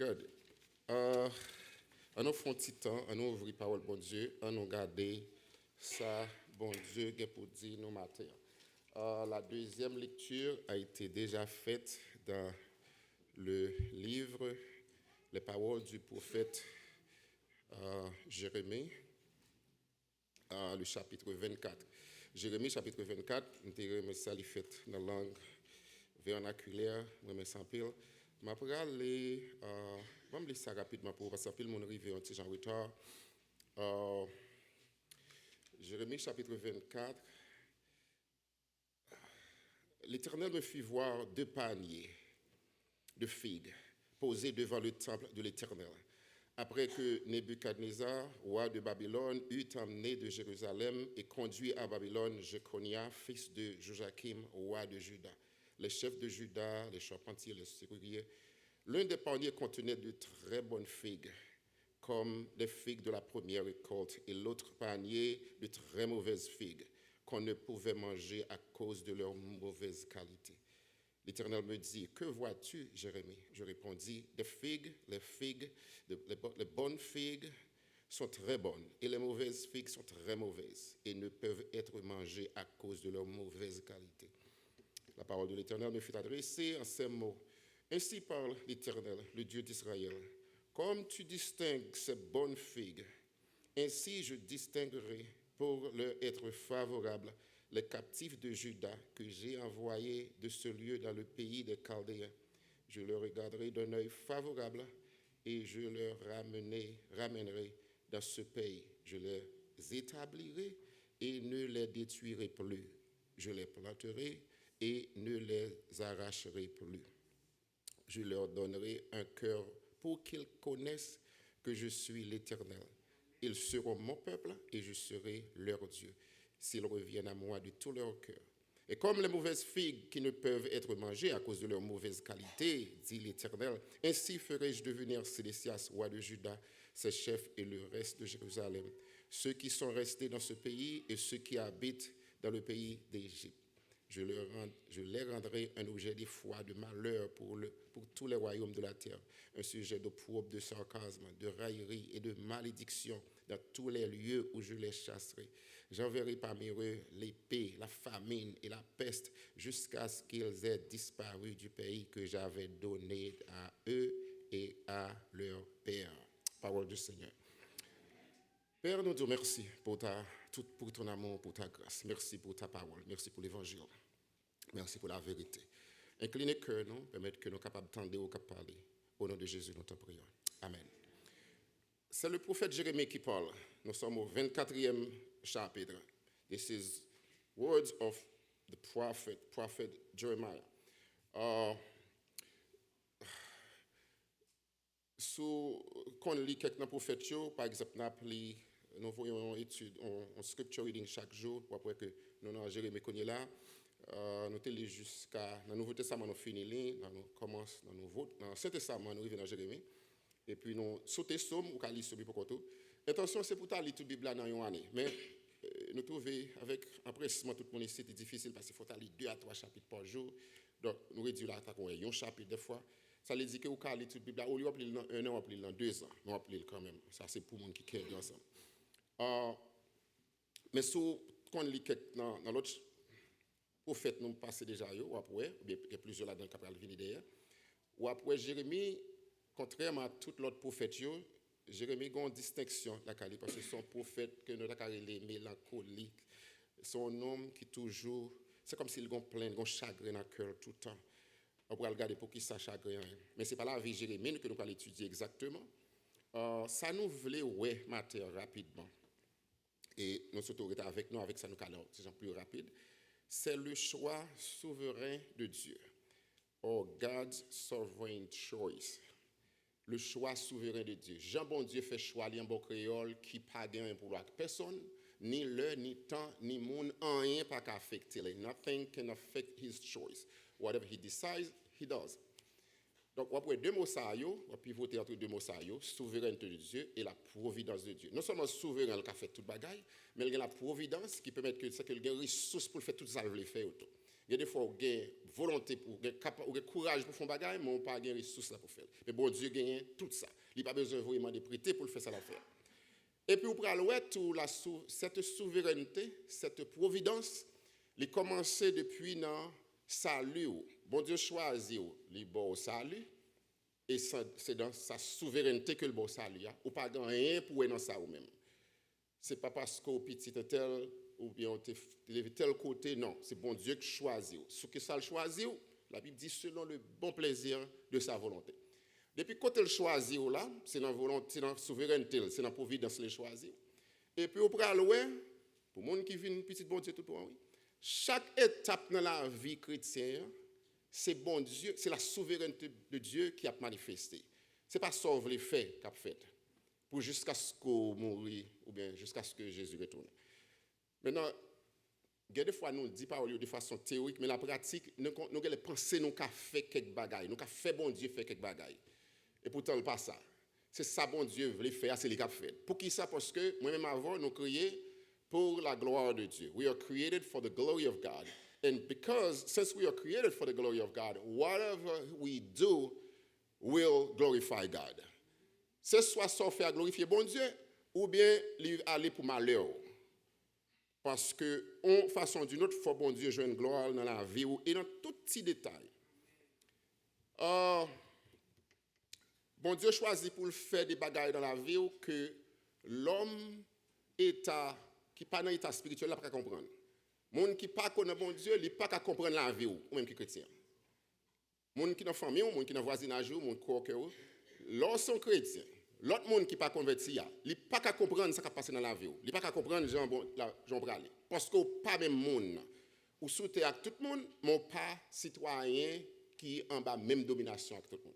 Good. Euh, on nous fait un petit temps, on nous ouvre la parole, bon Dieu, on nous garde ça, bon Dieu, qui pour dire nos matin. La deuxième lecture a été déjà faite dans le livre Les paroles du prophète Jérémie, le chapitre 24. Jérémie, chapitre 24, nous avons ça fait dans la langue vernaculaire, mais sans pile. Je vais lire ça rapidement pour parce que mon arrivé un petit en retard. Jérémie chapitre 24. L'Éternel me fit voir 2 paniers de figues posés devant le temple de l'Éternel. Après que Nebuchadnezzar, roi de Babylone, eut emmené de Jérusalem et conduit à Babylone Jeconia, fils de Joachim, roi de Juda. Les chefs de Juda, les charpentiers, les serruriers. L'un des paniers contenait de très bonnes figues, comme les figues de la première récolte, et l'autre panier de très mauvaises figues, qu'on ne pouvait manger à cause de leur mauvaise qualité. L'Éternel me dit, que vois-tu, Jérémie? Je répondis, des figues, les bonnes figues sont très bonnes, et les mauvaises figues sont très mauvaises, et ne peuvent être mangées à cause de leur mauvaise qualité. La parole de l'Éternel me fut adressée en ces mots. Ainsi parle l'Éternel, le Dieu d'Israël. Comme tu distingues ces bonnes figues, ainsi je distinguerai pour leur être favorable les captifs de Juda que j'ai envoyés de ce lieu dans le pays des Chaldéens. Je leur regarderai d'un œil favorable et je leur ramènerai dans ce pays. Je les établirai et ne les détruirai plus. Je les planterai et ne les arracherai plus. Je leur donnerai un cœur pour qu'ils connaissent que je suis l'Éternel. Ils seront mon peuple et je serai leur Dieu, s'ils reviennent à moi de tout leur cœur. Et comme les mauvaises figues qui ne peuvent être mangées à cause de leur mauvaise qualité, dit l'Éternel, ainsi ferai-je devenir Sédécias, roi de Juda, ses chefs et le reste de Jérusalem, ceux qui sont restés dans ce pays et ceux qui habitent dans le pays d'Égypte. Je les rendrai un objet d'effroi, de malheur pour tous les royaumes de la terre, un sujet d'opprobre, de sarcasme, de raillerie et de malédiction dans tous les lieux où je les chasserai. J'enverrai parmi eux l'épée, la famine et la peste jusqu'à ce qu'ils aient disparu du pays que j'avais donné à eux et à leur père. Parole du Seigneur. Père, nous te remercions pour ton amour, pour ta grâce. Merci pour ta parole. Merci pour l'évangile. Merci pour la vérité. Inclinez cœur, nous, permettre que nous soyons capables d'entendre ou de parler. Au nom de Jésus, nous te prions. Amen. C'est le prophète Jérémie qui parle. Nous sommes au 24e chapitre. This is words of the prophet Jeremiah. Quand on lit quelques prophètes, par exemple, nous voyons une étude, en scripture reading chaque jour, pour après que nous avons Jérémie connaît là. Nous sommes jusqu'à dans le Nouveau Testament, nous finissons, nous commençons dans le Saint-Testament, nous arrivons dans Jérémie. Et puis nous sautons somme ou lire ce pour tout. Attention, c'est pour ta lire toute la Bible dans une année. Mais nous trouvons avec empressement tout le monde ici, c'est difficile parce qu'il faut lire 2 à 3 chapitres par jour. Donc nous réduisons là, un chapitre des fois. Ça veut dire que vous pouvez lire toute la Bible. Au lieu de lire dans 1 an, on peut lire dans 2 ans. Mais on peut lire quand même. Ça, c'est pour les gens qui aiment ensemble. Mais si on lit dans l'autre prophète, nous passons déjà, ou après, il y a plusieurs là-dedans qui peuvent venir derrière. Ou après, Jérémie, contrairement à tout l'autre prophète, Jérémie a une distinction parce que son prophète que nous avons mélancolique, son homme qui toujours, c'est comme s'il a plein de chagrin dans le cœur tout le temps. On pourra regarder pour qui ça chagrin. Mais ce n'est pas la vie de Jérémie que nous allons étudier exactement. Ça nous voulait, ouais, mater rapidement. Et nous sommes avec nous, avec ça nous allons c'est plus rapide. C'est le choix souverain de Dieu. Or God's sovereign choice. Le choix souverain de Dieu. Jean bon Dieu fait choix en bon créole qui pas gain pour personne, ni l'heure, ni temps, ni monde, rien pas qu'affecter. Nothing can affect his choice. Whatever he decides, he does. Donc, on va deux mots ça, on va pivoter entre deux mots ça, souveraineté de Dieu et la providence de Dieu. Non seulement souverain qui a fait toute bagaille, mais il y a la providence qui permet que c'est qu'il y a une ressource pour faire tout ça qu'il veut faire. Il y a des fois où il y a volonté pour, ou courage pour faire des choses, mais on n'a pas de ressources pour faire. Mais bon Dieu gagne tout ça. Il n'a pas besoin vraiment de prêter pour le faire ça l'affaire. Et puis, pour aller tout cette souveraineté, cette providence, il a commencé depuis le salut. Bon Dieu choisit le bon salut. Et c'est dans sa souveraineté que le bon salut. Ou pas rien pour être dans ça ou même. Ce n'est pas parce qu'au petit tel ou bien tel côté, non. C'est bon Dieu qui choisit. Ce que ça le choisit, la Bible dit selon le bon plaisir de sa volonté. Depuis quand il choisit là, c'est dans la volonté, c'est dans la souveraineté, c'est dans la providence qu'il choisit. Et puis après, pour les gens qui vivent petit bon Dieu tout le temps, chaque étape dans la vie chrétienne, c'est bon Dieu, c'est la souveraineté de Dieu qui a manifesté. Ce n'est pas ça qu'on veut faire qu'il a fait, pour jusqu'à ce qu'on mourit, ou bien jusqu'à ce que Jésus retourne. Maintenant, des fois, nous disons pas de façon théorique, mais la pratique, nous avons pensé, nous avons fait quelques bagailles, nous avons fait bon Dieu faire quelques bagailles. Et pourtant, ce n'est pas ça. C'est ça, bon Dieu voulait faire, c'est ce qu'il a fait. Pour qui ça? Parce que moi-même avant, nous créés pour la gloire de Dieu. We are created for the glory of God. And because, since we are created for the glory of God, whatever we do will glorify God. C'est soit ça fait glorifier bon Dieu, ou bien aller pour malheur. Parce que, en façon d'une autre, faut bon Dieu jouer une gloire dans la vie et dans tout petit détail. Bon Dieu choisit pour faire des bagailles dans la vie que l'homme qui pas dans l'état spirituel n'a pas qu'à comprendre. Monde qui pas connaît bon Dieu, il pas qu'à comprendre la vie ou même qui chrétien. Monde qui dans famille ou monde qui dans voisinage ou monde qui lorsqu'on chrétien, l'autre monde qui pas converti, il pas qu'à comprendre ce qui passe dans la vie. Il pas qu'à comprendre Jean Bralé parce que pas même monde ou souté avec tout le monde, mais pas citoyen qui en bas même domination avec tout le monde.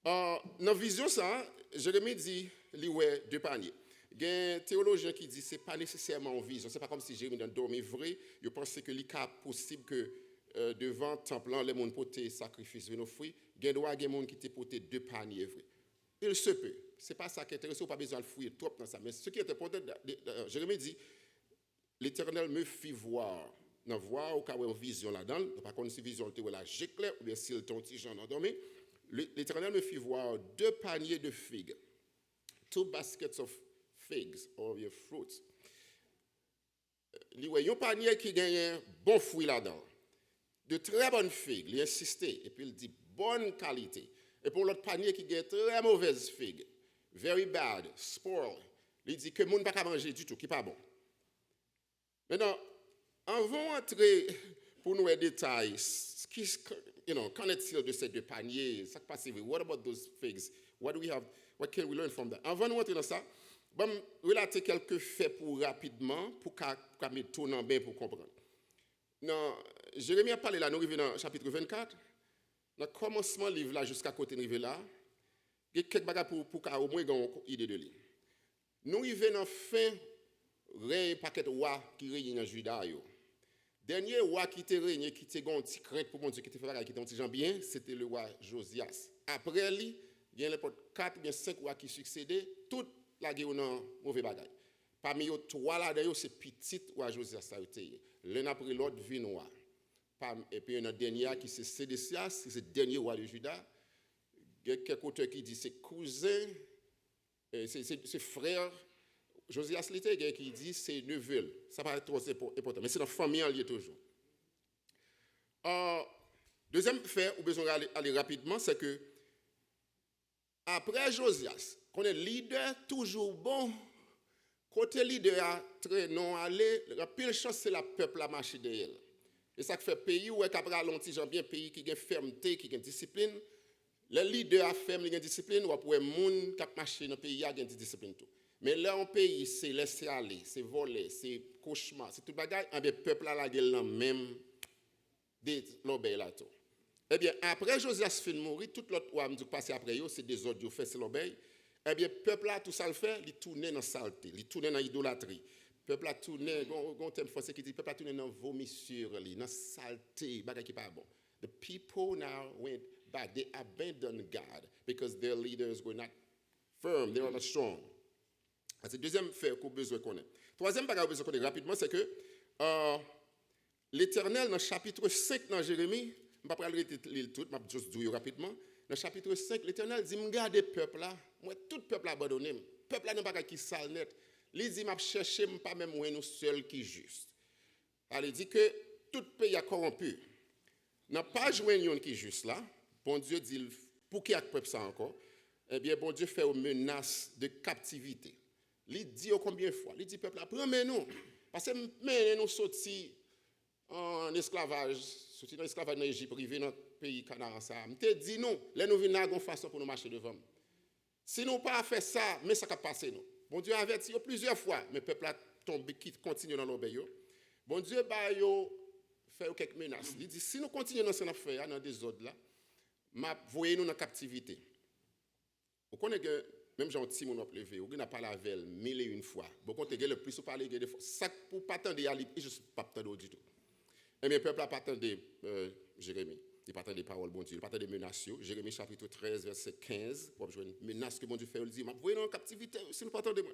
Dans la vision, ça, Jérémie dit, il y a deux paniers. Il y a un théologien qui dit que ce n'est pas nécessairement une vision. Ce n'est pas comme si Jérémie dormait vrai. Je pense que il est possible que devant le temple, les gens portent sacrifice de nos fruits. Il y a des gens qui portent deux paniers vrais. Il se peut. Ce n'est pas ça qui est intéressant. On n'a pas besoin de fouiller trop dans ça. Mais ce qui est important, Jérémie dit, l'Éternel me fit voir. Dans voir ou une vision là-dedans. Par contre, si vision était là, j'éclaire, ou bien si le ton petit Jean endormi. L'Éternel me fit voir deux paniers de figues, two baskets of figs or your fruits. Il y a un panier qui gagne bon fruit là-dedans, de très bonnes figues, il insistait, et puis il dit bonne qualité. Et pour l'autre panier qui gagne très mauvaise figues, very bad, spoil, il dit que le monde ne peut pas manger du tout, qui n'est pas bon. Maintenant, avant d'entrer pour nous les détails, qu'en est-il de ces deux paniers? Ça passe. What about those figs? What can we learn from that? Avant de rentrer dans ça, je vais relater quelques faits pour rapidement, pour qu'on me tourne bien pour comprendre. Non, Jérémie a parlé là, nous arrivons dans le chapitre 24. Dans le commencement du livre là, jusqu'à côté de là, il y a quelques bagages pour qu'on au moins ait une idée de lui. Nous arrivons dans la fin, règne paquet de rois qui règne dans Juda. Dernier roi qui était régné, qui était un petit crainte pour mon Dieu, qui était fait qui était un petit gens bien, c'était le roi Josias. Après lui, il y a 4 ou 5 rois qui succédaient, toute la guerre dans mauvais bagaille. Parmi eux, 3 là-dedans, c'est petit roi Josias a été. L'un après l'autre, vit noir. Et puis il y a un dernier qui c'est Sédécias, c'est le dernier roi de Juda. Il y a quelques auteurs qui disent c'est cousin, c'est frère. Josias l'été qui dit c'est neveu. Ça paraît trop important, mais c'est dans la famille en lié toujours. Deuxième fait, ou besoin d'aller rapidement, c'est que après Josias, qu'on est leader toujours bon, côté leader a très non aller, la pire chose c'est la peuple à marcher derrière. Et ça fait pays où est capable ralentir gens bien pays qui a fermeté, qui a discipline. Le leader a ferme, il a discipline, ou après monde qui marcher dans le pays a discipline tout. Mais là, en pays, c'est laisser aller, c'est voler, c'est cauchemar, c'est tout bagage. Le peuple a la gueule même de l'obéi là tout. Eh bien, après Josias fin mourir, tout l'autre roi qui passe après eux, c'est des autres qui fait c'est l'obéi. Eh bien, le peuple là, tout ça le fait, il tourne dans la saleté, il tourne dans l'idolâtrie. Le peuple a tourné, on thème français qui dit, le peuple a tourné dans la vomissure, dans la saleté, bagage qui pas bon. The people now went back, they abandoned God because their leaders were not firm, they were not strong. C'est le deuxième fait qu'on a besoin de connaître. Troisième bagage qu'on a besoin de connaître rapidement, c'est que l'Éternel, dans le chapitre 5 dans Jérémie, je ne vais pas lire tout, je vais juste dire rapidement. Dans le chapitre 5, l'Éternel dit, regardez le peuple là, moi tout peuple abandonné. Le peuple là n'est pas qui sale net. Il dit, je cherche pas même moi nous seul qui juste. Alors, il dit que tout pays est corrompu. N'a pas joué un qui est juste là. Bon Dieu dit, pour qui a peuple ça encore? Eh bien, bon Dieu fait une menace de captivité. Il dit combien de fois? Il dit, peuple, prends-nous. Parce que nous sortis en esclavage, sortis dans l'esclavage dans l'Égypte, arrivé dans le pays Canaan. Je te dis, non, là nous venons à une façon pour nous marcher devant. Si nous pas fait ça, mais ça va passer nous. Bon Dieu a averti plusieurs fois, mais le peuple a tombé, qui continue dans l'obéissance. Bon Dieu fait quelques menaces. Il dit, si nous continuons dans ce qu'on fait, dans des ordres là, voyez-nous dans la captivité. Vous connaissez que, même Jean Timon a levé, vous n'avez pas la veille 1001 fois. Vous connaissez le plus, vous parlez de fois. Ça, pour pas attendre, il ne juste pas attendre du tout. Et bien, le peuple n'a pas attendu Jérémie. Il n'a pas attendu des paroles, bon Dieu. Il n'a pas attendu des menaces. Jérémie chapitre 13, verset 15. Vous avez une menace que bon Dieu fait. Il dit, voyez-nous en captivité, si nous pas attendre moi.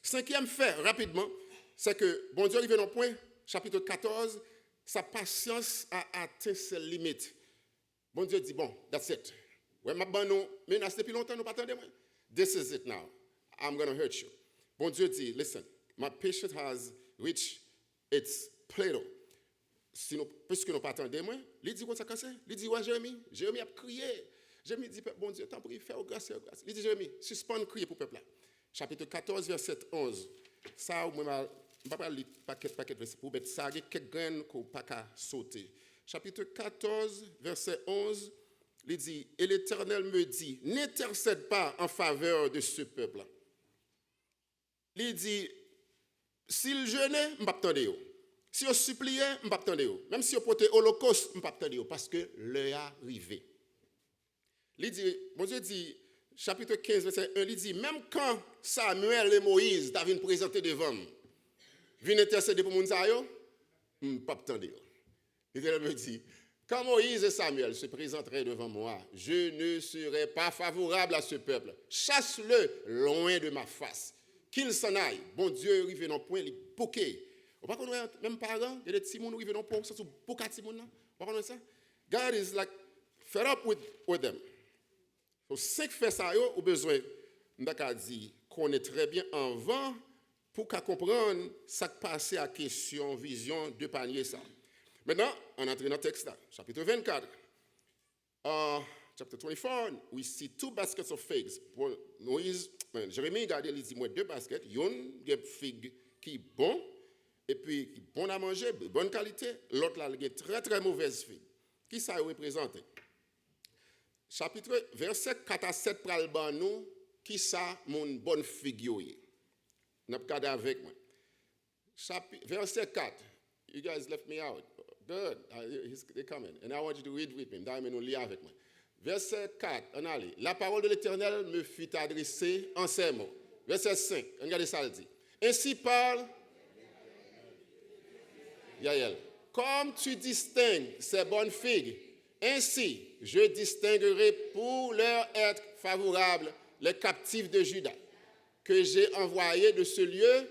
Cinquième fait, rapidement, c'est que bon Dieu arrive dans le point, chapitre 14, sa patience a atteint ses limites. Bon Dieu dit, bon, that's it. Ouais, ma non menace depuis longtemps, nous pas attendre moi. This is it now. I'm going to hurt you. Bon Dieu dit, listen, my patience has reached its plateau. Si nous, puisque nous pas attendre moi, il dit, quoi ça casse? Il dit, ouais, Jérémie a crié. Jérémie dit, bon Dieu, t'en prie, fais grâce. Il dit, Jérémie, suspends crier pour le peuple là. Chapitre 14, verset 11. Ça, je ne vais pas lire paquet verset pour mettre ça, il y a quelques graines qu'on ne peut pas sauter. Chapitre 14, verset 11, il dit, et l'Éternel me dit, n'intercède pas en faveur de ce peuple. Il dit, s'il jeûnait, je ne vais pas attendre. Si on suppliait, je ne vais pas attendre. Même si on portait holocauste, je ne vais pas attendre, parce que l'heure est arrivée. Il dit, mon Dieu dit, chapitre 15, verset 1, il dit, même quand Samuel et Moïse t'avaient présenté devant moi, viennent intercéder pour mon Zayo, je ne vais pas attendre. Il me dit, quand Moïse et Samuel se présenteraient devant moi, je ne serai pas favorable à ce peuple. Chasse-le loin de ma face. Qu'il s'en aille. Bon Dieu, arrive dans le point, il est bouquet. Vous ne voyez pas, même parents, il y a des petits gens qui arrivent dans le point, surtout beaucoup de petits gens. Vous voyez ça? God is like fed up with them. Donc, 5 faits ça, vous avez besoin, de dire, qu'on est très bien en vent pour comprendre ce qui passe à question, vision de panier ça. Maintenant, on entre dans le texte là, chapitre 24. Chapter 24, we see 2 baskets of figs. Jérémie, regardez, il dit, moi 2 baskets, une figue qui est bon, et puis qui est bon à manger, de bonne qualité, l'autre là, il est très très mauvaise figue. Qui ça représente? Chapitre, verset 4 à 7, pral ban nous, qui ça, mon bonne figue yoye. N'a pas regardé avec moi. Verset 4, you guys left me out. Good, they're coming. And I want you to read with me. D'ailleurs, nous lire avec moi. Verset 4, on allait. La parole de l'Éternel me fut adressée en ces mots. Verset 5, regardez ça, il dit. Ainsi parle Yael. Comme tu distingues ces bonnes figues, ainsi je distinguerai pour leur être favorable les captifs de Juda, que j'ai envoyés de ce lieu.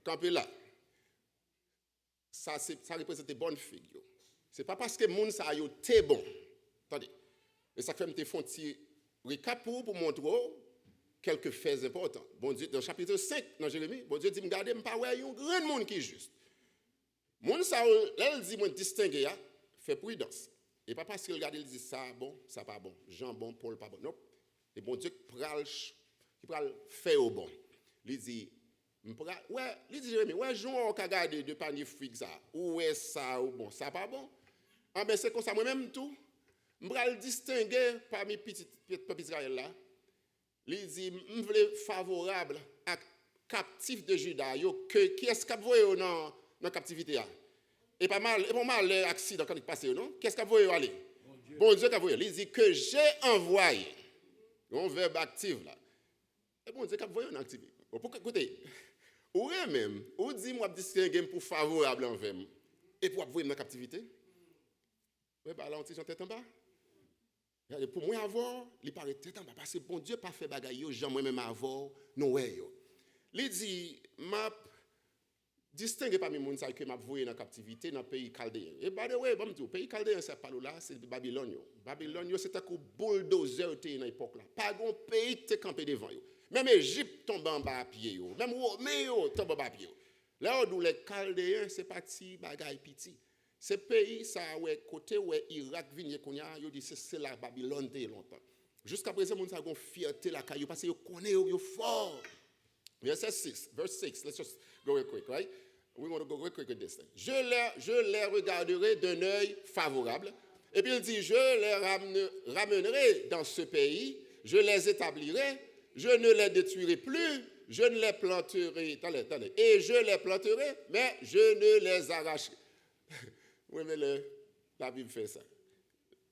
Campez là. Ça représente des bonnes figues. Ce n'est pas parce que les gens sont très bons. Attendez. Et ça fait me faire un petit récap pour montrer quelques faits importants. Bon Dieu, dans le chapitre 5, dans Jérémie, bon Dieu dit, regardez, je ne pas un grand monde qui est juste. Moun ça, là, il dit, moi, distinguer, fait prudence. Et pas parce qu'il regarde, il dit, ça bon, ça pas bon. Jean bon, Paul pas bon. Non. Et bon Dieu, il pral faire au bon. Il dit, ouais, il dit, Jérémie, ouais, Jean, on a regardé de panier fric ça. Ou est ça, ou bon, ça pas bon. Ah, ben, c'est comme ça, moi-même, tout. Je vais le distinguer parmi les petits Israël là. Il dit, je suis favorable à captifs de Juda. Qui est-ce qui a dans la captivité? Et pas mal l'accident quand il passe, non? Qu'est-ce qu'il a aller? Bon Dieu qui a voulu. Il dit que j'ai envoyé. Un verbe actif là. Et bon Dieu qui a voulu en activité. Écoutez, ou même, ou dit moi distinguer pour favorable envers moi. Et pour envoyer dans la captivité. Oui, bah là, on tient tête en bas. Pour moi, avoir, il paraît tête en bas. Parce que bon Dieu n'a pas fait bagaille, j'ai moi-même avoir, non, ouais. Il dit, distinguez parmi les gens que m'a voué dans la captivité dans le pays chaldéen. Et by the way, bon le pays chaldéen c'est pas là, c'est Babylone. Babylone c'est un coup bulldozer dans l'époque là. Pas un pays qui est campé devant yo. Même Égypte tombe en bas à pied yo. Même Roméo tombe en bas à pied yo. Là où les chaldéens c'est parti bagaille petit. Ce pays ça ouais côté ouais Irak vient konya yo dit c'est la Babylone de longtemps. Jusqu'à présent mon ça gon fierté la caillou parce que yo connaît yo fort. Verset 6, verse 6. Let's just go real quick, right? We want to go real quick with this thing. Je les regarderai d'un œil favorable. Et puis il dit, je les ramènerai dans ce pays, je les établirai, je ne les détruirai plus, je ne les planterai, attendez, et je les planterai, mais je ne les arracherai. Oui, mais la Bible fait ça.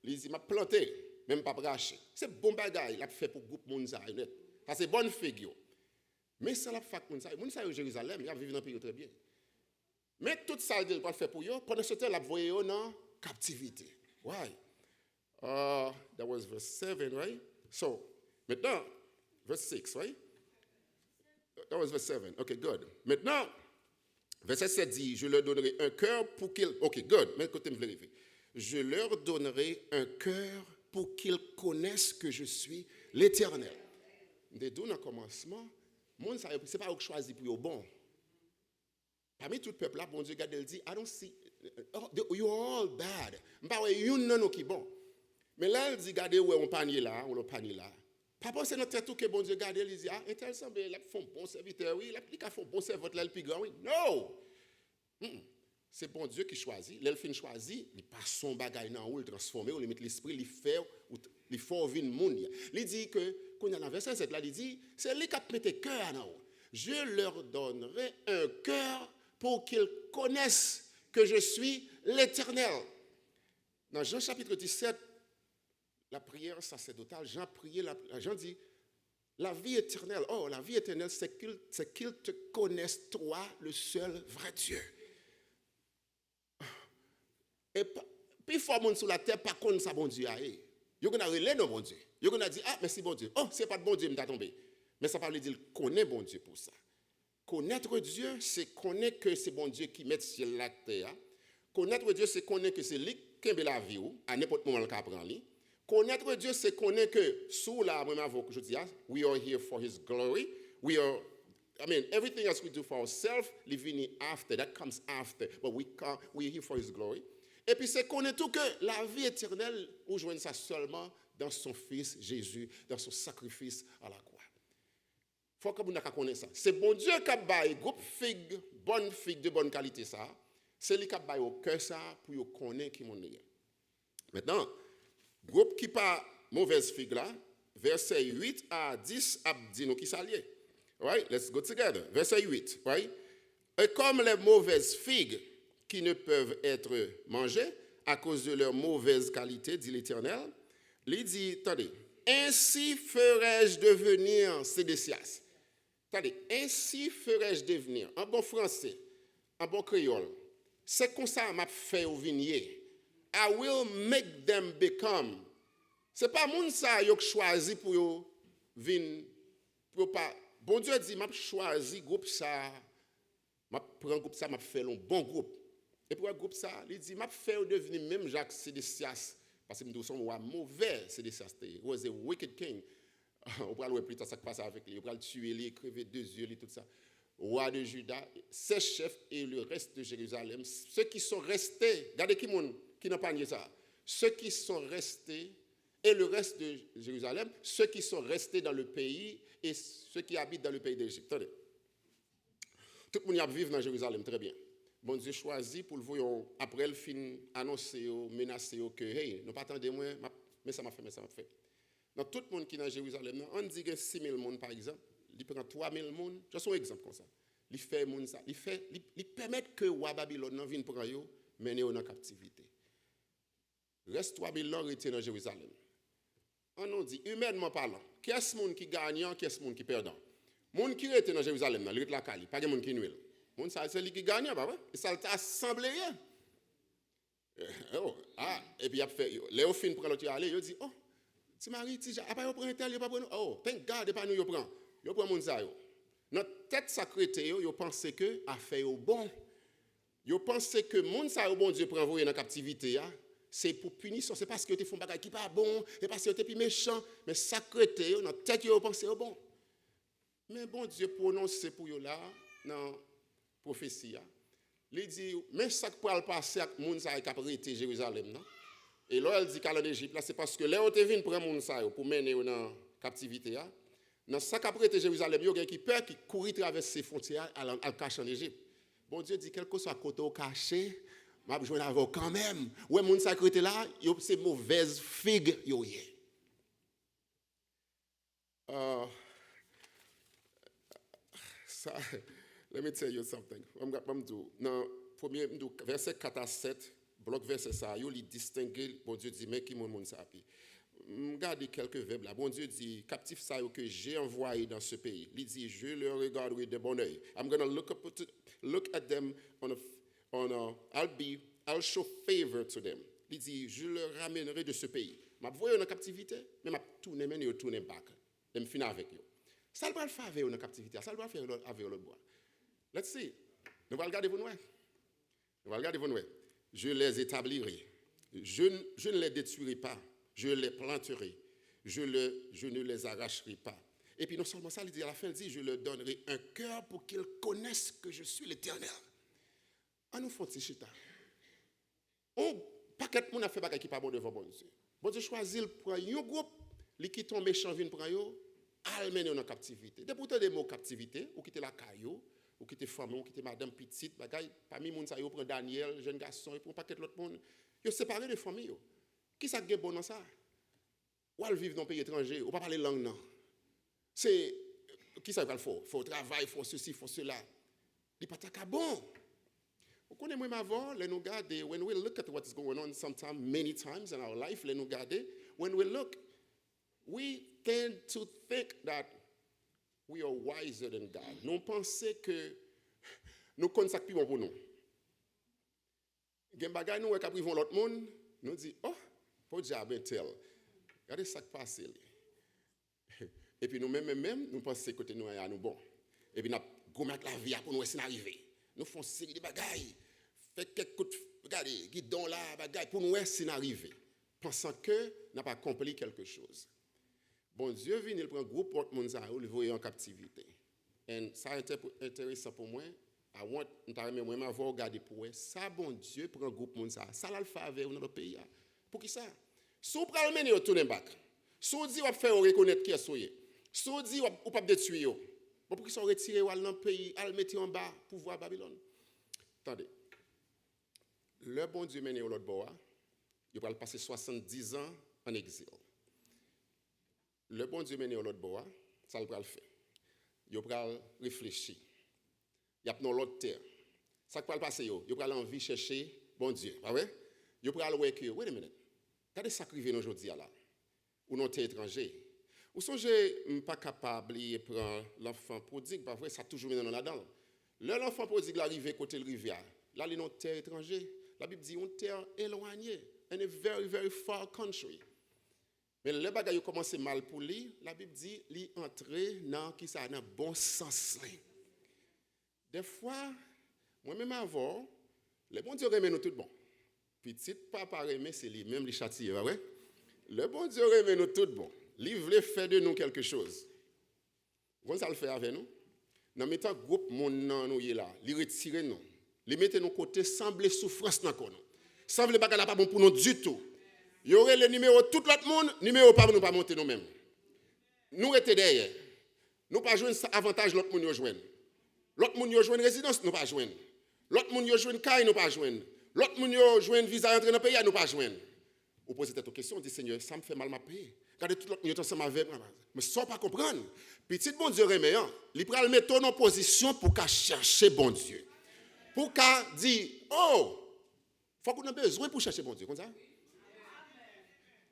Il dit, m'a planté, même pas arraché. C'est bon bagaille, il a fait pour le groupe Mounsa. Ça c'est bonne figure. Mais ça l'a fait Mounsa au Jérusalem, il a vécu dans le pays très bien. Mais tout ça, il va faire pour eux. Pendant ce temps, il a envoyé eux dans la captivité. Why? That was verse 7, right? So, maintenant, verse 6, right? That was verse 7. Okay, good. Maintenant, verset 7 dit, je leur donnerai un cœur pour qu'ils... Okay, good. Mais écoutez, me vérifier. Je leur donnerai un cœur pour qu'ils connaissent que je suis l'Éternel. Dès dans le commencement, ce n'est pas eux qui choisissent pour eux bon. Parmi tout le peuple là, bon Dieu regarde, il dit, I don't see, you're all bad. Bah you non qui bon. Mais là, il dit, regardez où on panier là, on le panier là. Pas penser notre tête que bon Dieu regarde, il dit, ah, tel semble, il fait un bon serviteur, oui, il a fait un bon serviteur là, le plus grand, oui. Non! C'est bon Dieu qui choisit. L'elfine choisit, il passe son bagage dans où il transforme, il met l'esprit, il fait, il fait vivre monde. Il dit que, quand il y a dans verset 7 là, il dit, c'est lui qui a mis cœur en haut. Je leur donnerai un cœur pour qu'ils connaissent que je suis l'Éternel. Dans Jean chapitre 17, la prière sacerdotale, Jean dit, la vie éternelle, la vie éternelle, c'est qu'ils te connaissent, toi, le seul vrai Dieu. Et puis, il faut que sur la terre, par contre, ça, bon Dieu, il y a relé non bon Dieu. Il y a dit, ah, merci bon Dieu. Oh, c'est pas de bon Dieu, m't'a tombé. Mais ça veut dire, connaît bon Dieu pour ça. Connaître Dieu, c'est connaître que c'est bon Dieu qui met sur la terre. Connaître Dieu, c'est connaître que c'est lui qui aime la vie, à n'importe moment le cas prend lui. Connaître Dieu, c'est connaître que sous la même avant que je dis, we are here for His glory. Everything else we do for ourselves, living after, that comes after. But we're here for His glory. Et puis c'est connaître tout que la vie éternelle, on joint ça seulement dans son Fils Jésus, dans son sacrifice à la croix. Il faut que vous connaissiez ça. C'est bon Dieu qui a baillé groupe figue, bonne figue de bonne qualité ça. C'est lui qui a baillé au cœur ça pour connaître qui mon est. Maintenant, groupe qui pas mauvaise figue là, verset 8 à 10 a dit nous qui s'allier. Right? Let's go together. Verset 8, right? Et comme les mauvaises figues qui ne peuvent être mangées à cause de leur mauvaise qualité, dit l'Éternel, il dit, attendez, ainsi ferai-je devenir Sédécias. Attendez, ainsi ferai-je devenir, en bon français, en bon créole, c'est comme ça m'a fait au vignier. I will make them become. C'est pas moun ça yo choisi pour yo vin pour pas. Bon Dieu dit m'a choisi groupe ça, m'a prend groupe ça m'a fait un bon groupe. Et pour un groupe ça, il dit m'a fait devenir même Jacques Sédécias parce que nous sommes mauvais Sédécias. He was a wicked king. On va le plus tard ça qui passe avec lui, on va le tuer, lui crever 2 yeux, tout ça. Roi de Juda, ses chefs et le reste de Jérusalem, ceux qui sont restés, regardez qui n'a pas nié ça, ceux qui sont restés et le reste de Jérusalem, ceux qui sont restés dans le pays et ceux qui habitent dans le pays d'Égypte. Attendez. Tout le monde vit dans Jérusalem, très bien. Bon Dieu choisit pour le voir, après le fin annoncer, menacer que, hey, nous pas attendez moi, mais ça m'a fait. Dans tout le monde qui est dans Jérusalem, on dit que 6 000 personnes par exemple, il prend 3 000 personnes, juste un exemple comme ça. Il fait ça, il permet que roi Babylone vienne prendre yo, mener en captivité. Reste 3 000 ans rester dans Jérusalem. On dit humainement parlant, qui est ce monde qui gagnant, qui est ce monde qui perdant. Monde qui reste dans Jérusalem, dans le la Cali, pas de monde qui nuit. Monde ça c'est lui qui gagnant, bah ouais. Et ça t'a assemblé. Et puis il a fait Léo fin prend l'autre aller, il dit oh si Marie, si après on prend un tel, il pas prendre. Oh, thank God, pas nous yo prend. Yo prend monde ça yo. tête sacrée, yo pense que affaire au bon. Yo pense que monde ça au bon Dieu pour envoyer dans captivité c'est pour punition, c'est parce que tu font bagay qui pas bon, c'est parce que tu es méchant, mais sacré dans tête yo pense au bon. Mais bon Dieu prononce pour yo là dans prophétie. Il dit mais ça pour le passer avec monde ça qui a arrêté Jérusalem non. Et là elle dit qu'à l'Égypte là c'est parce que là on te vinn prendre monde ça pour mener dans captivité dans ça qui a arrêté Jérusalem yo qui peur qui courir traverser frontières à cacher en Égypte. Bon Dieu dit quelque soit côté au caché, m'a besoin d'avoir quand même. Ouais monde ça qui était là, c'est mauvaise figue yo yé. Ça, let me tell you something. Dans premier verset 4 à 7, bloc verset ça, yo li distinguer bon Dieu dit mais qui monde ça pi. Regardez quelques verbes là. Bon Dieu dit captif ça que j'ai envoyé dans ce pays. Il dit je le regarderai de bon œil. I'm going to look at them I'll show favor to them. Il dit je le ramènerai de ce pays. M'a voyé en captivité, mais m'a tourner men yo tourner back. Dem fin avec yo. Ça va le faire avec en captivité, ça va le faire avec l'autre bois. Let's see. Nous allons regarder vous nous. Je les établirai. Je ne les détruirai pas. Je les planterai. Je ne les arracherai pas. Et puis non seulement ça, il dit à la fin, il dit, je leur donnerai un cœur pour qu'ils connaissent que je suis l'Éternel. On nous fait chita. On paquet de monde a fait bagay qui pas bon devant bon Dieu. Bon Dieu choisit pour un groupe, li qui tombe méchant vinn pour yo, al mener en captivité. De pourtant des mots captivité, ou quitter la caillou, ou quitter femme, ou quitter madame petite, bagay parmi moun sa yo prend Daniel, jeune garçon, et pour paquet l'autre monde, yo séparé de famille yo. Qui ça gen bon dans ça? Ou al vivre dans un pays étranger, ou pas parler langue non. C'est qui ça va le faire? Faut travail, faut ceci, faut cela. Il pas ta bon. Vous connaissez moi avant, les nous garder when we look at what's going on sometimes many times in our life, les nous garder when we look we tend to think that we are wiser than God. Nous pensons que nous connaissons plus bon pour nous. Gen bagay nous qui privons l'autre monde, nous dit oh, pour diable tel. Regardez ça qui passe. Et puis nous même nous pensons que nous à nous bon. Et puis nous gomme la vie pour nous c'est arrivé. Nous faisons série de bagailles. Fait quelques coups de regardez, guidon là, bagaille pour nous c'est arrivé. Pensant que n'a pas accompli quelque chose. Bon Dieu vient, il prend un groupe porte monde ça, il voyait en captivité. Et ça a été intéressant pour moi. I want moi m'avoir regardé pour ça bon Dieu prend un groupe monde ça. Ça l'a fait avec dans le pays. Pour qui ça? Si vous prenez mener au tourner back. Si vous dit on faire reconnaître qui est soyez. Si vous dit on pas détruire. Bon pour qui sont retirés dans le pays, al mettre en bas pouvoir Babylone. Attendez. Le bon Dieu mené au l'autre bord, il va passer 70 ans en exil. Le bon Dieu mené au l'autre bord, ça va le faire. Il va réfléchir. Il y a dans l'autre terre. Ça va le passer, il va envie chercher bon Dieu, pas vrai? Il va aller que wait a minute. Regardez ça qui arrive aujourd'hui là. Ou non terre étranger. Ou songez pas capable de prendre l'enfant prodigue, pas vrai, ça toujours dans là-dedans. L'enfant prodigue arrivé côté de rivière. Là, il est dans terre étranger. La Bible dit une terre éloignée, in a very, very far country. Mais le bagage commence mal pour lui, la Bible dit lui entrer dans qui ça dans bon sens. Des fois, moi-même avant, le bon Dieu remet nous tout bon. Petit papa remet, c'est lui-même les châtier, vrai? Le bon Dieu remet nous tout bon. Il veut faire de nous quelque chose. Vous ça le faire avec nous? Dans mettant groupe mon nous là, il retire nous. Les mettez nos côtés sans blé souffrance dans nous. Sans blé bagala pas bon pour nous du tout. Il y aurait le numéro tout l'autre monde, numéro pas nous pas monter nous mêmes. Nous rester derrière. Nous pas jouer avantage l'autre monde yo joindre. L'autre monde yo joindre résidence nous pas joindre. L'autre monde yo joindre caille nous pas joindre. L'autre monde yo joindre visa entrer dans pays nous pas joindre. Vous posez cette question, dit Seigneur, ça me fait mal m'a payer. Regardez tout l'autre monde ensemble avec moi. Mais sans pas comprendre. Petit bon Dieu remet, il prend le mettre en position pour qu'à chercher bon Dieu. Pour qu'à dire, oh, faut qu'on ait besoin pour chercher bon Dieu, comme ça.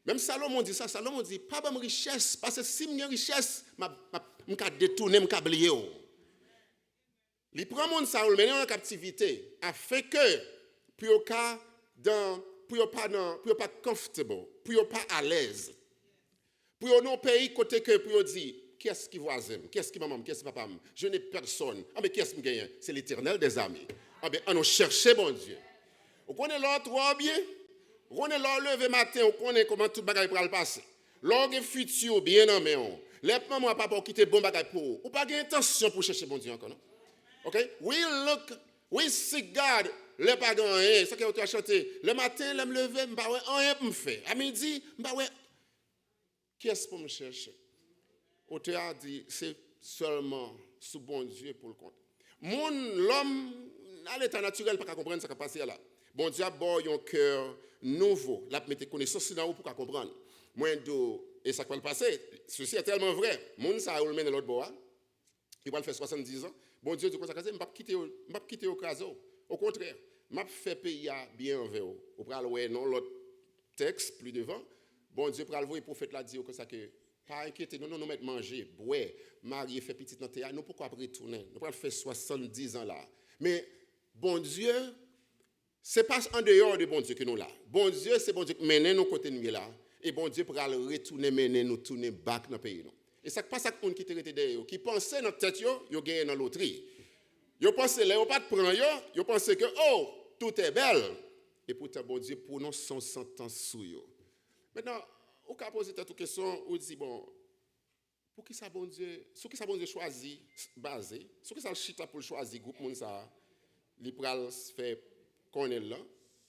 Même Salomon dit ça, Salomon dit, pas de richesse, parce que si j'ai richesse, je vais détourner, je vais oublier. Il prend mon ça, il met en captivité, afin que, pour pas comfortable, pour pas à l'aise. Pour nos pays, côté que, pour dire, qui est-ce qui voisin, qui est-ce qui maman, qui est-ce qui papa, je n'ai personne. Ah mais qui est-ce qui gagne? C'est l'Éternel des armées. Ah ben, on nous chercher bon Dieu. On connaît l'autre trop bien. On connaît l'autre levé matin, on connaît comment tout bagaille pour le passer. L'autre futur bien en main. Les maman papa quitter bon bagaille pour. Ou pas intention pour chercher bon Dieu encore non? OK? We seek God. Le pas gagné, ça que tu as chanté. Le matin, je me lever, je ne rien pour me faire. À midi, je ne qui est-ce pour me chercher? Auteur a dit, c'est seulement sous bon Dieu pour le compte. L'homme, à l'état naturel, pas comprendre ce qui est passé là. Bon Dieu a bon un cœur nouveau. Là, mettez connaissance dans vous pour comprendre. Et ça va le passer. Ceci est tellement vrai. Moun ça a le mène l'autre bois. Il va le faire 70 ans. Bon Dieu dit comme ça, je ne vais pas quitter au caso. Au contraire, je fais payer bien envers vous. Vous pouvez non l'autre texte plus devant. Bon Dieu pour le voir, le prophète l'a dit comme ça que pas inquiéter, nous mettre manger, boire, marier, faire petit dans théâtre, nous pourquoi retourner. Nous pas faire 70 ans là. Mais bon Dieu, c'est pas en dehors de bon Dieu que nous là. Bon Dieu, c'est bon Dieu qui mène nous côté nous là et bon Dieu pour aller retourner mener nous tourner back dans pays nous. Et ça passe à monde qui était derrière qui pensait dans tête yo gagné dans loterie. Yo pensait là yo pas de prendre yo pensait que oh, tout est belle. Et pourtant bon Dieu pour nous son sentence sur yo. Maintenant, on peut poser toute question, on dit bon, pour qui ça bon Dieu, sur qui ça bon Dieu choisi basé, sur qui ça le chita pour choisir groupe monde ça, li pral faire connaître là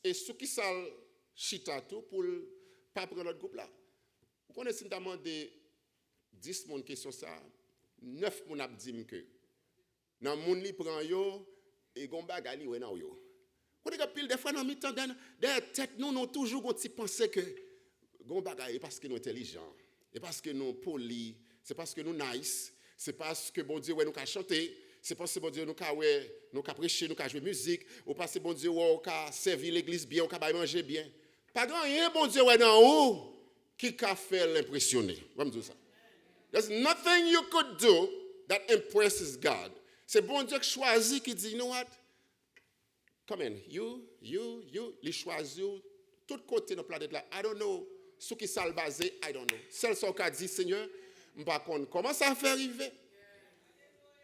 et sur qui ça le chita tout pour pas prendre l'autre groupe là. Vous connaissez notamment des 10 monde question ça, 9 moun a dit que dans monde li prend yo et gon bagay li wè nan yo. Quand on pile des fois dans mi-temps dans tête nous toujours on ti penser que gon bagay parce que nous intelligents, et parce que nous polis, c'est parce que nous nice, c'est parce que bon Dieu ouais nous ka chanter, c'est parce que bon Dieu nous ka prêcher, nous ka jouer musique, ou parce que bon Dieu ouais ka servir l'église bien, ou ka manger bien. Pas grand rien bon Dieu ouais dans ou qui ka faire l'impressionner. On va me dire ça. There's nothing you could do that impresses God. C'est bon Dieu qui choisit qui dit you know what? Come in, you, les choisis tout côté de la planète là. I don't know. Ce qui s'est basé, I don't know. Celle qui a dit, Seigneur, je ne sais pas comment ça fait arriver.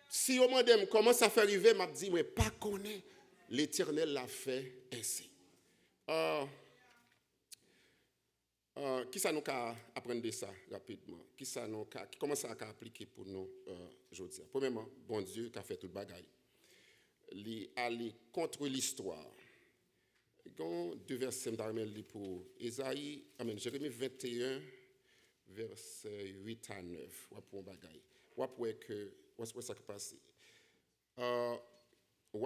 Si on me demande comment ça fait arriver, je dis, mais pas connaître. L'Éternel l'a fait ainsi. Qui ça nous a apprendre de ça rapidement? Comment ça a appliqué pour nous aujourd'hui? Premièrement, bon Dieu qui a fait toute bagaille. Il aller contre l'histoire. Il y a 2 versets pour Ésaïe, Jérémie 21, versets 8 à 9. Pour ça qui passe.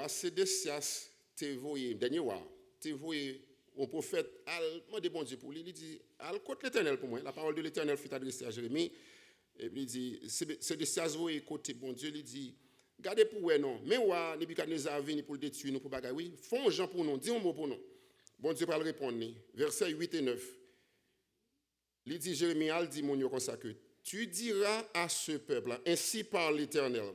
Sédécias te voyé, dernier te voyé un prophète, moi de bon Dieu pour lui, il dit, al contre l'Éternel pour moi. La parole de l'Éternel fut adressée à Jérémie. Et il dit, Sédécias voyé côté bon Dieu, il dit, gardez pour vous, non. Mais ouais, Nebuchadnezzar venu pour le détruire, nous pour bagaille. Oui, font gens pour nous, dis un mot pour nous. Bon Dieu va le répondre. Versets 8 et 9. Il dit, Jérémie, il dit, mon Dieu, comme ça que tu diras à ce peuple, ainsi parle l'Éternel.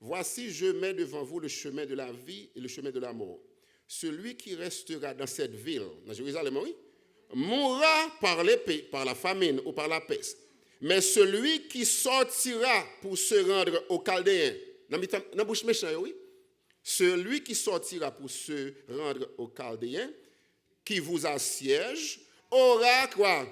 Voici, je mets devant vous le chemin de la vie et le chemin de la mort. Celui qui restera dans cette ville, dans Jérusalem, oui, mourra par l'épée, par la famine ou par la peste. Mais celui qui sortira pour se rendre aux Chaldéens, dans bouche méchant, oui. Celui qui sortira pour se rendre aux Chaldéens, qui vous assiège, aura quoi?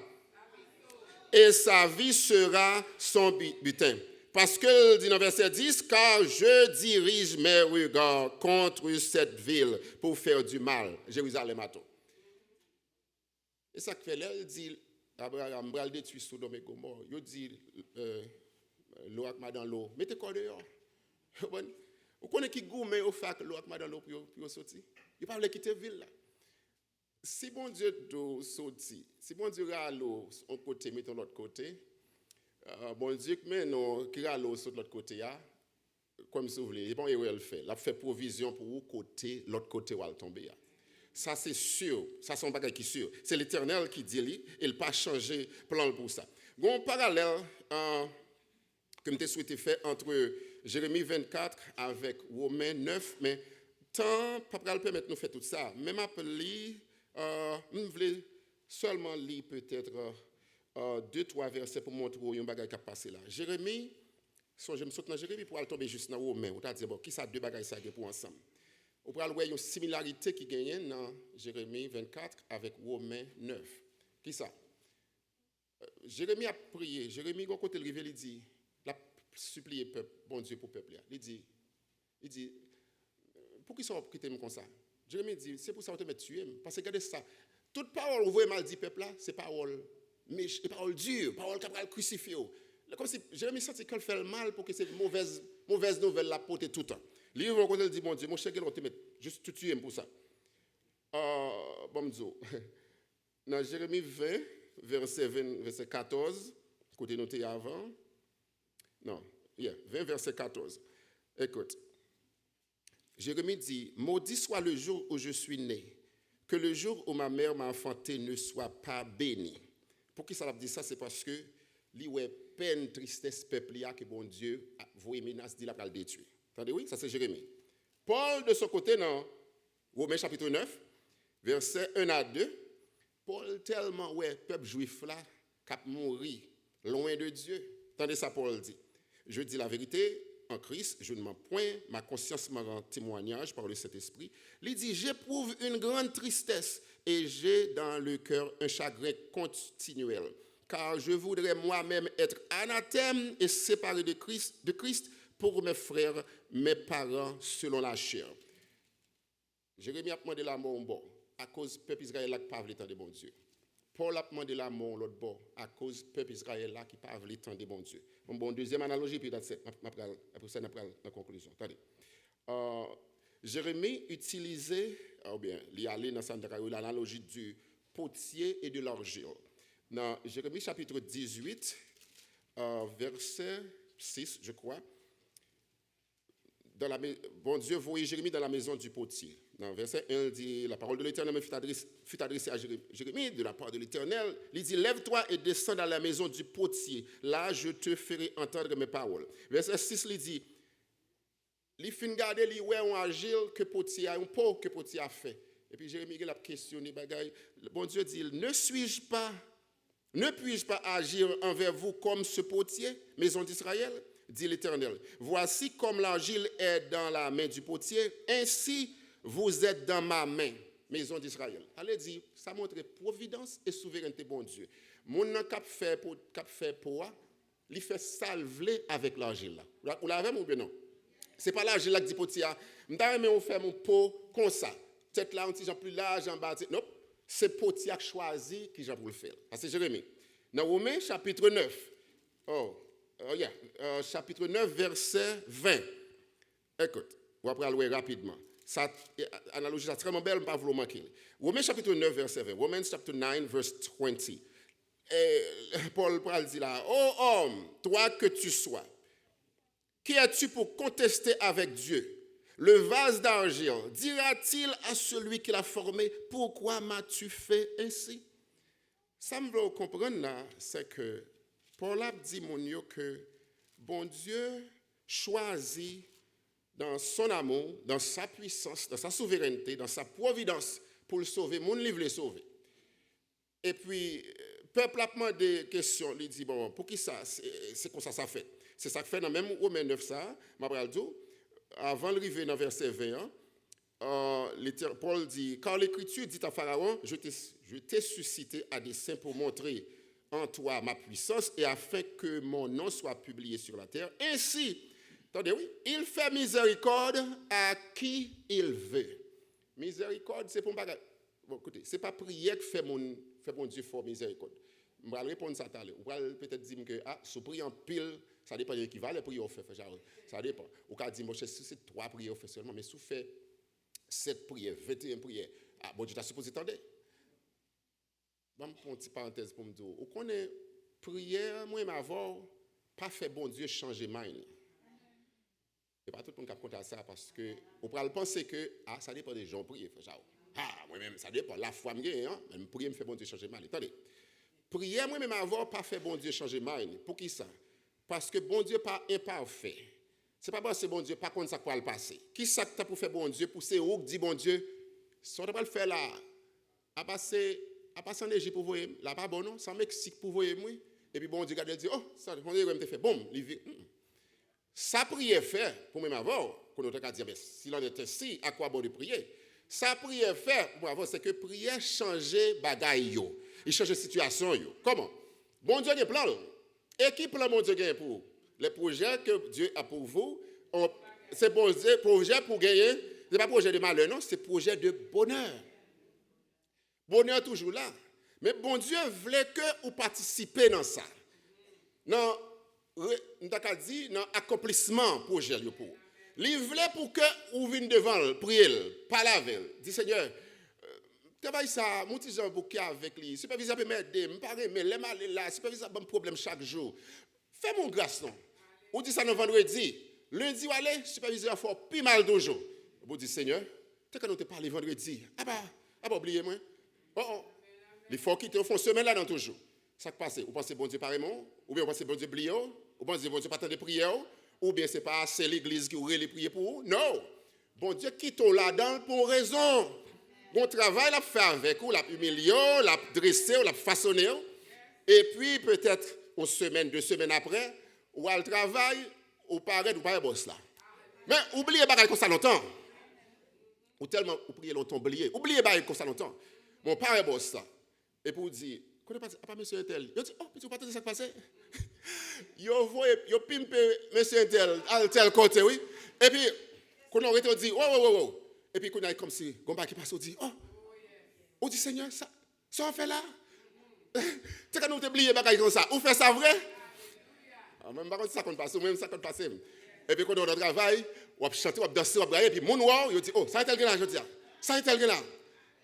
Et sa vie sera son butin. Parce que, dit dans verset 10, car je dirige mes regards contre cette ville pour faire du mal. Jérusalem à tout. Et ça fait là, il dit, Abraham, il détruit Sodome et Gomorrhe. Il dit, l'eau avec dans l'eau. Mettez quoi dehors? Vous connaissez qui gourmet au fait que l'eau avec dans l'eau pour sortir? Il ne peut pas quitter la ville là. Si bon Dieu doit sortir, si bon Dieu a l'eau un côté, mettons l'autre côté, bon Dieu qui a l'eau sur l'autre côté, comme si vous voulez, bon, il le fait. Il a fait provision pour vous côté, l'autre côté où elle tomber. Ça c'est sûr, ça c'est un bagage qui est sûr. C'est l'Éternel qui dit, il n'a pas changé plan pour ça. Il y a un parallèle que je souhaité faire entre Jérémie 24 avec Romains 9, mais tant pas permettre de nous faire tout ça. Même appelé, je voulais seulement lire peut-être 2-3 versets pour montrer un bagage qui a passé là. Jérémie So, je me saute dans Jérémie pour aller tomber juste dans Romain. On t'a dit, bon, qui ça deux bagages ça pour ensemble? On peut voir une similarité qui gagne dans Jérémie 24 avec Romain 9. Qui ça? Jérémie a prié. Jérémie, quand il arrive, il dit, il a supplié peuple, bon Dieu pour le peuple. Il dit, pour qui sont quittés comme ça? Jérémie dit, c'est pour ça que tu me tuer. Parce que regardez ça. Toute parole, vous voyez mal dit peuple là, c'est parole, mais parole dure, parole qui va le crucifier. Comme si Jérémie sentit qu'elle fait le mal pour que cette mauvaise nouvelle la porte tout le temps. Lui, quand il dit, mon Dieu, mon cher, il va te mettre juste te tuer pour ça. Bon, dans Jérémie 20, verset 14, côté noté avant. Non, 20, verset 14. Écoute. Jérémie dit, maudit soit le jour où je suis né, que le jour où ma mère m'a enfanté ne soit pas béni. Pour qui ça l'a dit ça? C'est parce que lui, ouais, peine, tristesse, peuple, que bon Dieu, vous menace, dit la va le détruire. Attendez, oui, ça c'est Jérémie. Paul, de son côté, dans Romains chapitre 9, versets 1 à 2, Paul, tellement, ouais, peuple juif là, cap mourir, loin de Dieu. Attendez ça, Paul dit. Je dis la vérité, en Christ, je ne mens point, ma conscience me rend témoignage par le Saint-Esprit. Il dit, j'éprouve une grande tristesse et j'ai dans le cœur un chagrin continuel, car je voudrais moi-même être anathème et séparé de Christ pour mes frères, mes parents, selon la chair. Jérémie a demandé la mort bon, à cause du peuple Israël qui n'a pas le de bon Dieu. Paul a demandé la mort l'autre bord, à cause du peuple Israël qui n'a pas le temps de bon Dieu. Bon, deuxième analogie, puis après ça, on prend la conclusion. Attendez. Jérémie utilisait, ou bien, il y allait dans l'analogie du potier et de l'argile. Dans Jérémie chapitre 18, verset 6, je crois, bon Dieu voyait Jérémie dans la maison du potier. Dans verset 1, il dit, la parole de l'Éternel fut adressée à Jérémie de la part de l'Éternel. Il dit, lève-toi et descends dans la maison du potier. Là, je te ferai entendre mes paroles. Verset 6, il dit, il fin garder li ouais on agile que potier a un pot que potier a fait. Et puis Jérémie il a questionné bagaille. Bon Dieu dit, ne puis-je pas agir envers vous comme ce potier, maison d'Israël? Dit l'Éternel. Voici comme l'argile est dans la main du potier, ainsi vous êtes dans ma main, maison d'Israël. Allez dire, ça montre providence et souveraineté bon Dieu. Mon nan cap fait pour il fait salver avec l'argile là. Vous l'avez ou bien non? C'est pas l'argile là qui dit potier, m'ta mais on fait mon pot comme ça. Tête là un petit gens plus large en bas. Non, c'est potier qui choisi qui j'ai pour le faire. C'est Jérémie. Dans Romains chapitre 9. Chapitre 9 verset 20. Écoute, on va prendre rapidement. Ça, analogie c'est très belle, pas vous manquer. Romains chapitre 9, verset 20. Romans chapter 9, verse 20. Et Paul dit là, ô homme, toi que tu sois, qui es-tu pour contester avec Dieu? Le vase d'argile dira-t-il à celui qui l'a formé, pourquoi m'as-tu fait ainsi? Ça me veut comprendre là, c'est que Paul a dit mon Dieu que bon Dieu choisit dans son amour, dans sa puissance, dans sa souveraineté, dans sa providence, pour le sauver, mon livre le sauver. Et puis, le peuple a demandé des questions, il dit, bon, pour qui ça, c'est comme ça fait. C'est ça que fait dans même Romains 9, ça, avant d'arriver dans verset 21, Paul dit, car l'Écriture dit à Pharaon, je t'ai suscité à dessein pour montrer en toi ma puissance et afin que mon nom soit publié sur la terre. Ainsi, attendez, oui, il fait miséricorde à qui il veut. Miséricorde, c'est pour pas. Bon, écoutez, c'est pas prière que fait mon Dieu fort miséricorde. Je vais répondre ça tout à l'heure. Vous allez peut-être dire que si vous priez en pile, ça dépend de l'équivalent prière fait. Ça dépend. Vous allez dire, si c'est 3 prières fait seulement, mais si vous faites 7 prières, 21 prières, bon Dieu t'a supposé attendre. Je vais prendre une petite parenthèse pour me dire, vous connaissez prière, moi, avant, pas fait bon Dieu changer mind. Et pas tout le monde qui compte à ça parce que vous pouvez penser que ça dépend des gens prier. Moi-même, ça dépend. La foi, même prier me fait bon Dieu changer mind. Attendez. Prier, moi-même, avant, pas fait bon Dieu changer mind. Pour qui ça? Parce que bon Dieu pas imparfait. C'est pas parce que bon Dieu pas contre ça quoi le passer. Qui ça que tu as pour faire bon Dieu? Pour ces où dit bon Dieu, si on ne pas le faire là, à passer en Égypte pour vous, là pas bon non, sans Mexique pour vous moi. Et puis bon Dieu regarde dit oh, ça bon Dieu me fait bon, Ça prière fait, pour même avant, qu'on a dit, s'il en était ainsi, à quoi bon de prier? Ça prière fait, pour avant, c'est que prière changeait bagaille yo. Il change situation yo. Comment? Bon Dieu a un plan. Et qui plan mon Dieu a pour vous? Les projets que Dieu a pour vous, c'est projet pour gagner. Ce n'est pas projet de malheur, non, c'est projet de bonheur. Bonheur toujours là. Mais bon Dieu voulait que vous participez dans ça. Dans l'accomplissement projet pour vous. Il voulait pour que vous veniez devant, priez, parlez avec lui. Dis Seigneur, travaille ça, mon petit Jean bouquet avec lui. Superviseur peut m'aider, me paraît, mais les mal là, superviseur a un problème chaque jour. Fais mon grâce, non. Ou dit ça le vendredi. Lundi, ou allez, superviseur a fait plus mal de jours. Vous dites Seigneur, tu quand nous te parlé vendredi. Ah bah, oubliez moi. Oh. Il faut quitter au fond semaine là dans toujours. Ça qui passe, vous pensez bon Dieu pareillement, ou bien vous pensez bon Dieu oublié, ou pensez bon Dieu pas tant de prières, ou bien c'est pas c'est l'église qui aurait les prier pour vous. Non. Bon Dieu quitte là-dedans pour raison. Bon travail l'a fait avec vous, l'a humilié, l'a dressé, l'a façonné. Et puis peut-être une semaine, 2 semaines après, ou à le travail, ou paraît ou pas boss là. Mais oubliez pas comme ça longtemps. Ou tellement oubliez longtemps, oubliez pas comme ça longtemps. Mon père boss là. Et pour dire, pas monsieur Intel. Yo dit, oh, tu pas entendre ça passer. Yo pimpe monsieur Intel à tel côté oui. Et puis quand on retourne dit, oh. Et puis quand on a comme si gomba qui passe on dit, oh. On dit Seigneur, ça on fait là. Tu quand nous oublier bagaille comme ça. On fait ça vrai? Même pas ça qu'on passe, même ça qu'on passe. Et puis quand on travaille, on chanter, on danser, on brailler et puis mon noir, yo dit, oh, ça est tel là, je dis. Ça est tel là.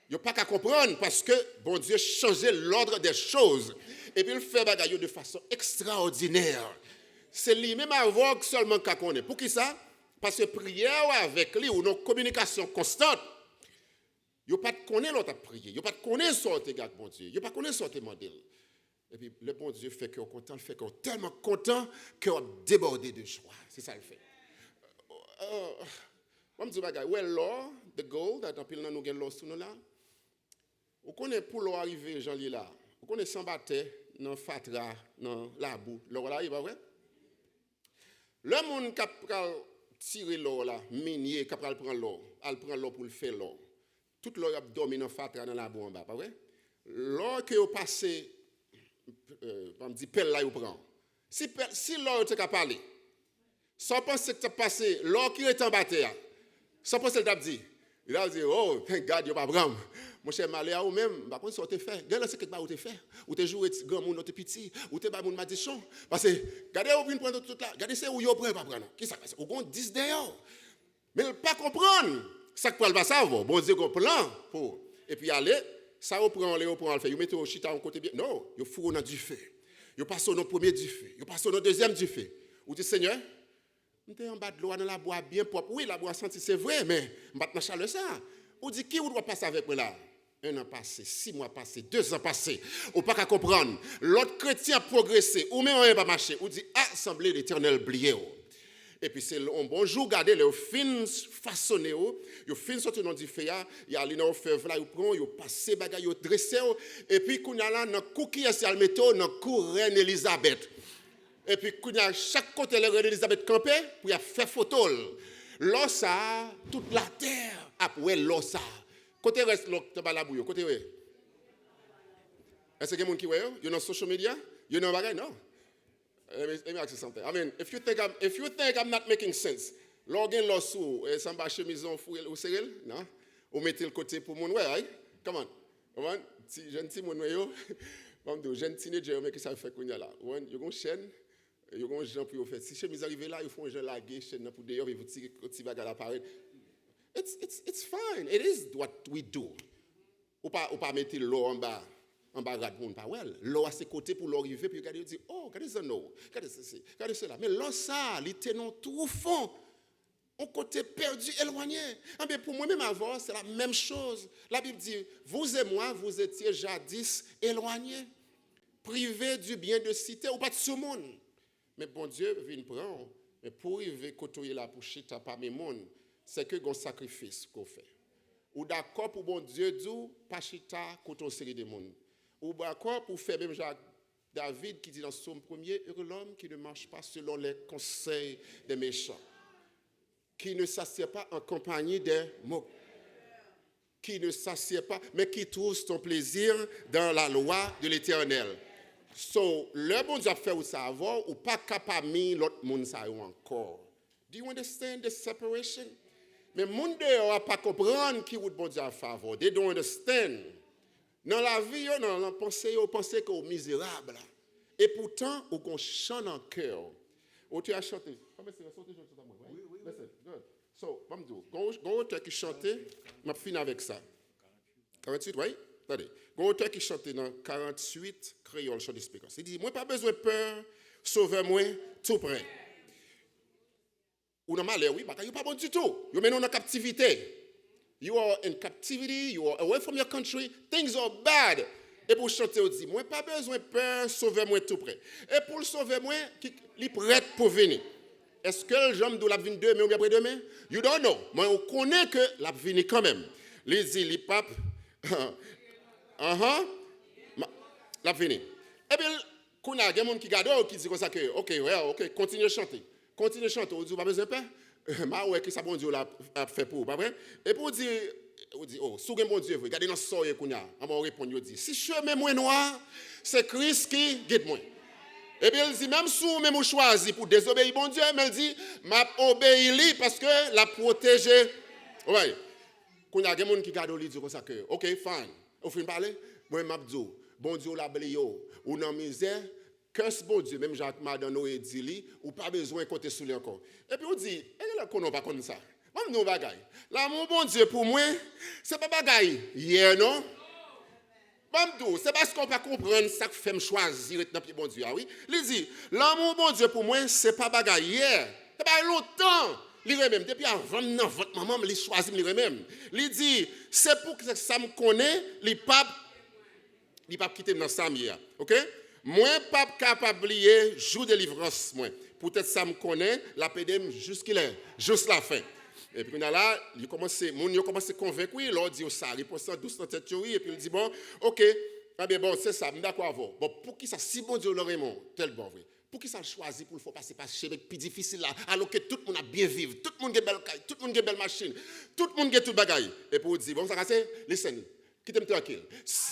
Il n'y a pas qu'à comprendre parce que bon Dieu changeait l'ordre des choses. Et puis il fait bagaille de façon extraordinaire. C'est lui-même avant seulement qu'à connaître. Pour qui ça? Parce que prière avec lui ou une communication constante. Il n'y a pas de connaître l'autre à prier. Il n'y a pas de connaître sorte avec bon Dieu. Il n'y a pas de connaître sorte modèle. Et puis le bon Dieu fait qu'on est content, fait qu'on est tellement content qu'on est débordé de joie. C'est ça le fait. Moi je dis bagaille, well law, the goal, that appelle nous gain lost nous là. Vous connaissez pour l'eau arriver, Jean-Lie là. Vous connaissez sans battre dans Fatra, dans la boue. L'eau là, il va vrai? Le monde qui a tiré l'eau là, minier, qui a prendre l'eau, elle prend l'eau pour le faire l'eau. Toute l'eau a dormi dans Fatra, dans la boue en bas, pas vrai? L'eau que vous passez, on me dit, pelle là, vous prend. Si l'eau est capable de parler, sans penser que tu as passé, l'eau qui est en bas, sans penser que tu as dit, il a dit, oh, thank God, il n'y a pas de mon cher malé à vous-même, par contre, ça te fait. Regardez ce que tu as fait. Ou tu joué grand monde, tu petit, ou tu as mon madichon. Parce que, regardez où vous prenez tout là. Regardez c'est où vous prenez pas prendre. Qui ça passe? Vous avez 10 d'ailleurs. Mais il ne pas comprendre. Ça que pas savoir. Bon Dieu, un plan pour. Et puis aller, ça vous prend le faire. Vous mettez au chita en côté bien. Non, vous fourrez dans du feu. Vous passez au premier du feu. Vous passez au deuxième du feu. Vous dites, Seigneur, vous êtes en bas de l'eau dans la bois bien propre. Oui, la bois senti, c'est vrai, mais vous êtes dans la chaleur ça. Vous dites, qui vous doit passer avec moi là? 1 an passé, 6 mois passés, 2 ans passés, ou pas qu'à comprendre. L'autre chrétien a progressé, ou même on n'a pas marché, ou dit, assemblée l'Éternel blié. Et puis c'est un bon jour, regardez, les fins façonnés, les fins sortent dans du feu, il y a les fèves là, ils prennent, ils passent, ils dressent, et puis quand il y a là, dans le coup qui est le métaux, dans le coup Reine Elisabeth. Et puis quand il y a chaque côté la Reine Elisabeth campée, pour y faire photo. L'eau ça, toute la terre, après l'eau ça. Côté reste l'eau, tu vas la bouille, côté ouais. Est-ce qu'il y a des gens qui voient? You know social media? You know bagay? No. Let me ask you something. I mean, if you think I'm not making sense, login law sous, samba chemise fou ou serrel, non? Ou mettez le côté pour mon ouais, right? Come on. Si gentil mon yo, bon de jeune teenager mais que ça fait qu'on y a là. You gon chaîne, you gon gens pour faire. Si chemise arrive là, ils font un gens laguer chaîne pour dehors, ils vous tirer petit bagage à l'appareil. It's fine. It is what we do. Ou pas mettre l'eau en bas rad pour pas well. L'eau à ses côtés pour l'arriver puis regarder dit oh, regardez ça non. Regardez ceci. Regardez cela. Mais l'eau ça, il était non tout au fond. Un côté perdu, éloigné. Ah bien pour moi-même avant, c'est la même chose. La Bible dit vous et moi, vous étiez jadis éloignés, privés du bien de cité ou pas de ce monde. Mais bon Dieu vient prendre mais pour arriver côtoyer la pour chita parmi monde. C'est que un sacrifice qu'on fait. Ou d'accord pour bon Dieu dit pas chita contre une série de monde. Ou d'accord pour faire même David qui dit dans Psaume 1er, heureux l'homme qui ne marche pas selon les conseils des méchants, qui ne s'assied pas en compagnie des moqueurs, qui ne s'assied pas, mais qui trouve son plaisir dans la loi de l'Éternel. So, le bon Dieu a fait ou ça avant, ou pas capable de l'autre monde ça encore. Do you understand the separation? Mais le monde ne va pas comprendre qui est bon Dieu a favor. They don't understand. Dans la vie, dans la pensée, vous pensez que vous êtes misérable. Et pourtant, vous chante en cœur. Ou tu as chanté. Oui. Listen, good. So, je vais dire, quand auteur qui chantait, je vais finir avec ça. 48, oui? Attendez. Quand auteur qui chantait dans 48, créole, chant d'espérance. Il dit, moi, pas besoin de peur, sauvez-moi tout près. Ou dans malheur, oui, parce que vous pas bon du tout. Vous mettez en captivité. You are in captivity, you are away from your country, things are bad. Et pour chanter, on dit, moi, pas besoin de peur, sauvez-moi tout près. Et pour le sauver, moi, il est prêt pour venir. Est-ce que le jeune doit venir demain ou bien après-demain? You don't know. Moi, on connaît que la venir quand même. Les dit, les papes, la venir. Et puis, quand il y a des gens qui regardent, qui disent comme ça que, ok, continuez à chanter. Continuez à chanter. On dit, pas besoin de peur. Ma ouais que ça bon Dieu l'a fait pour pas vrai et pour dire on dit oh sous bon Dieu regardez dans soye kounya on va répondre on dit si chemin moins noir c'est Christ qui guide moi et bien il dit même sous même choisi pour désobéir bon Dieu mais il dit m'a obéi lui parce que la protéger ouais kounya des monde qui garde lui dit comme ça que OK fine au fin parler moi m'a dit bon Dieu l'a blé ou dans misère curse bon Dieu, même Jacques Madano et dit, ou pas besoin de compter sur lui encore. Et puis on dit, et là qu'on n'a pas comme ça. Même nous bagaille. L'amour bon Dieu pour moi, c'est pas bagaille hier non. Même tout, c'est parce qu'on peut comprendre ça que fait me choisir dans pied bon Dieu. Ah oui, il dit, l'amour bon Dieu pour moi, c'est pas bagaille hier. C'est pas longtemps. Il même depuis avant votre maman, il choisit lui même. Il dit, c'est pour que ça me connaît, il pape quitter dans ça hier. OK? Moi, pas capable de jour de délivrance, moi. Peut-être ça me connaît, la pédème jusqu'il est, juste la fin. Et puis là, il commence à convaincre, il leur dit ça, il pose ça douce dans tête, et puis il dit, bon, ok, bon, c'est ça, je suis d'accord avec vous. Bon, pour qui ça, si bon Dieu l'aurait mon, tel bon, oui. Pour qui ça choisit pour le faire passer par chez les plus difficile là, alors que tout le monde a bien vivre, tout le monde a belle caille, tout le monde a belle machine, tout le monde a tout bagaille. Et pour dire, bon, ça c'est, listen, quittez-moi tranquille.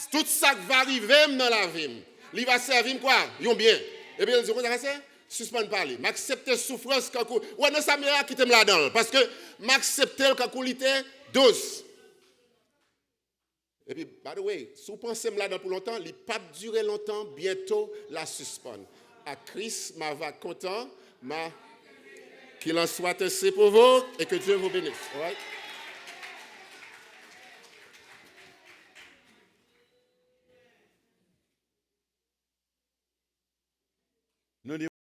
Tout ça va arriver dans la vie. Il va servir quoi? Yon bien. Et bien, il dit, comment ça c'est? Suspend parler. M'accepter souffrance quand ouais, non, ça m'a quitté là-dedans. Parce que m'accepter quand il était douce. Et puis, by the way, si vous pensez là-dedans pour longtemps, il ne pas durer longtemps, bientôt la suspend. À Christ, ma va content, qu'il en soit ainsi pour vous et que Dieu vous bénisse. All right?